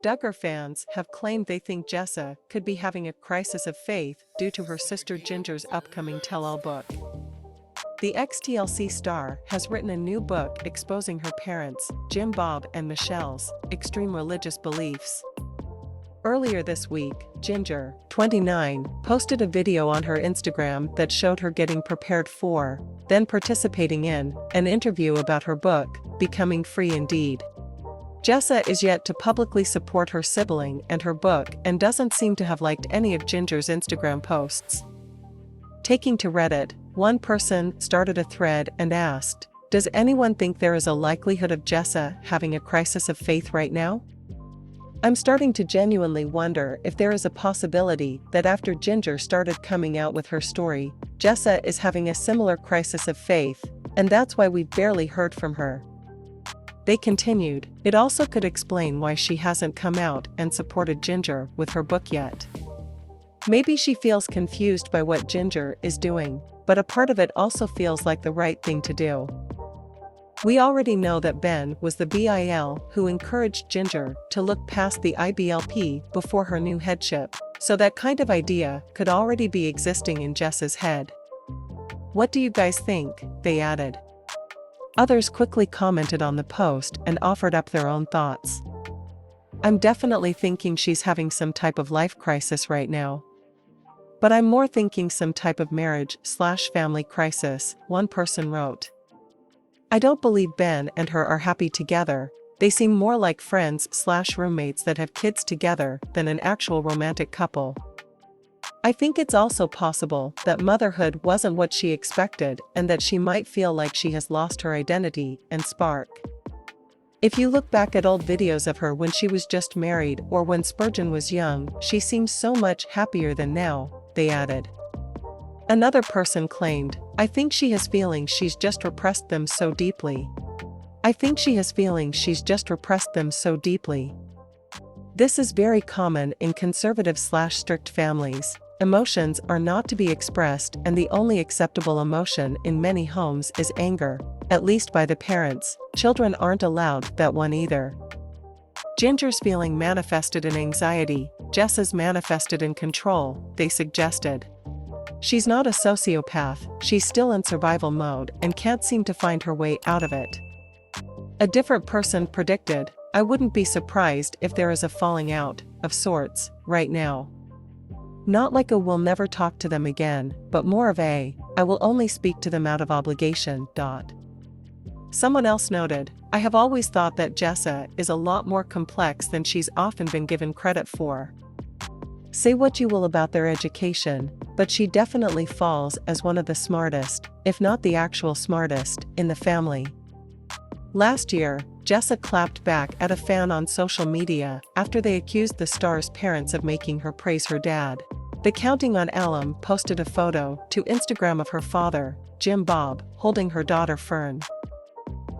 Duggar fans have claimed they think Jessa could be having a crisis of faith due to her sister Jinger's upcoming tell-all book. The ex-TLC star has written a new book exposing her parents, Jim Bob and Michelle's, extreme religious beliefs. Earlier this week, Jinger, 29, posted a video on her Instagram that showed her getting prepared for, then participating in, an interview about her book, Becoming Free Indeed. Jessa is yet to publicly support her sibling and her book and doesn't seem to have liked any of Jinger's Instagram posts. Taking to Reddit, one person started a thread and asked, "Does anyone think there is a likelihood of Jessa having a crisis of faith right now? I'm starting to genuinely wonder if there is a possibility that after Jinger started coming out with her story, Jessa is having a similar crisis of faith, and that's why we've barely heard from her." They continued, "It also could explain why she hasn't come out and supported Jinger with her book yet. Maybe she feels confused by what Jinger is doing, but a part of it also feels like the right thing to do. We already know that Ben was the BIL who encouraged Jinger to look past the IBLP before her new headship, so that kind of idea could already be existing in Jessa's head. What do you guys think?" they added. Others quickly commented on the post and offered up their own thoughts. "I'm definitely thinking she's having some type of life crisis right now. But I'm more thinking some type of marriage/family crisis," one person wrote. "I don't believe Ben and her are happy together. They seem more like friends/roommates that have kids together than an actual romantic couple. I think it's also possible that motherhood wasn't what she expected and that she might feel like she has lost her identity and spark. If you look back at old videos of her when she was just married or when Spurgeon was young, she seems so much happier than now," they added. Another person claimed, "I think she has feelings she's just repressed them so deeply. I think she has feelings she's just repressed them so deeply." This is very common in conservative/strict families. Emotions are not to be expressed, and the only acceptable emotion in many homes is anger, at least by the parents. Children aren't allowed that one either. Jinger's feeling manifested in anxiety, Jessa's manifested in control, they suggested. She's not a sociopath, she's still in survival mode and can't seem to find her way out of it. A different person predicted, "I wouldn't be surprised if there is a falling out, of sorts, right now. Not like a we'll never talk to them again, but more of a, I will only speak to them out of obligation." Someone else noted, "I have always thought that Jessa is a lot more complex than she's often been given credit for. Say what you will about their education, but she definitely falls as one of the smartest, if not the actual smartest, in the family." Last year, Jessa clapped back at a fan on social media after they accused the star's parents of making her praise her dad. The Counting on Alum posted a photo to Instagram of her father, Jim Bob, holding her daughter Fern.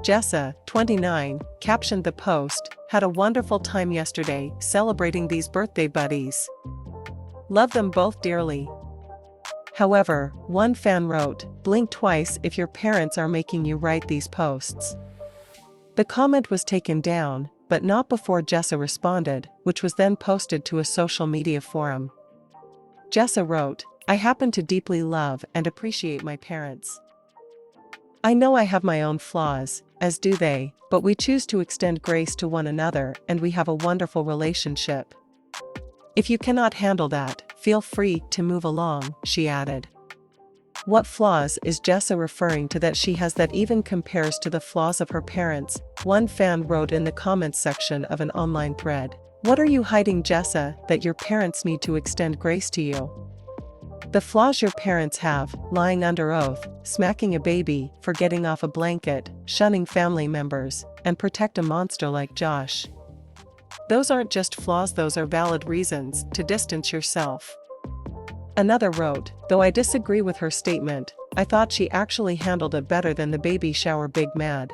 Jessa, 29, captioned the post, "Had a wonderful time yesterday celebrating these birthday buddies. Love them both dearly." However, one fan wrote, "Blink twice if your parents are making you write these posts." The comment was taken down, but not before Jessa responded, which was then posted to a social media forum. Jessa wrote, "I happen to deeply love and appreciate my parents. I know I have my own flaws, as do they, but we choose to extend grace to one another and we have a wonderful relationship. If you cannot handle that, feel free to move along," she added. What flaws is Jessa referring to that she has that even compares to the flaws of her parents? One fan wrote in the comments section of an online thread, "What are you hiding, Jessa, that your parents need to extend grace to you? The flaws your parents have, lying under oath, smacking a baby, forgetting off a blanket, shunning family members, and protect a monster like Josh. Those aren't just flaws, those are valid reasons to distance yourself." Another wrote, "Though I disagree with her statement, I thought she actually handled it better than the baby shower big mad.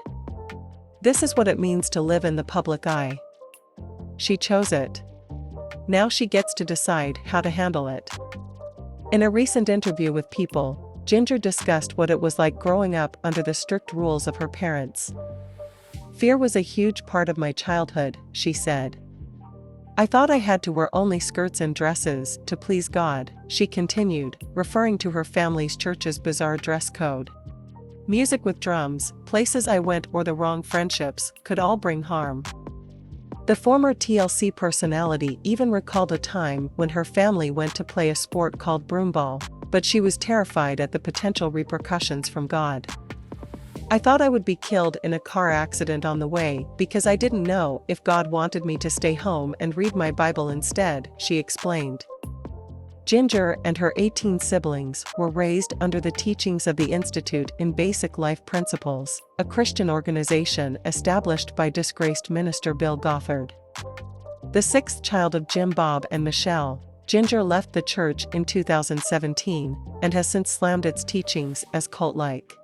This is what it means to live in the public eye. She chose it. Now she gets to decide how to handle it." In a recent interview with People, Jinger discussed what it was like growing up under the strict rules of her parents. "Fear was a huge part of my childhood," she said. I thought I had to wear only skirts and dresses to please God, she continued, referring to her family's church's bizarre dress code. Music with drums, places I went, or the wrong friendships could all bring harm. The former TLC personality even recalled a time when her family went to play a sport called broomball, but she was terrified at the potential repercussions from God. I thought I would be killed in a car accident on the way because I didn't know if God wanted me to stay home and read my Bible instead, she explained. Jinger and her 18 siblings were raised under the teachings of the Institute in Basic Life Principles, a Christian organization established by disgraced minister Bill Gothard. The sixth child of Jim, Bob, and Michelle, Jinger left the church in 2017 and has since slammed its teachings as cult-like.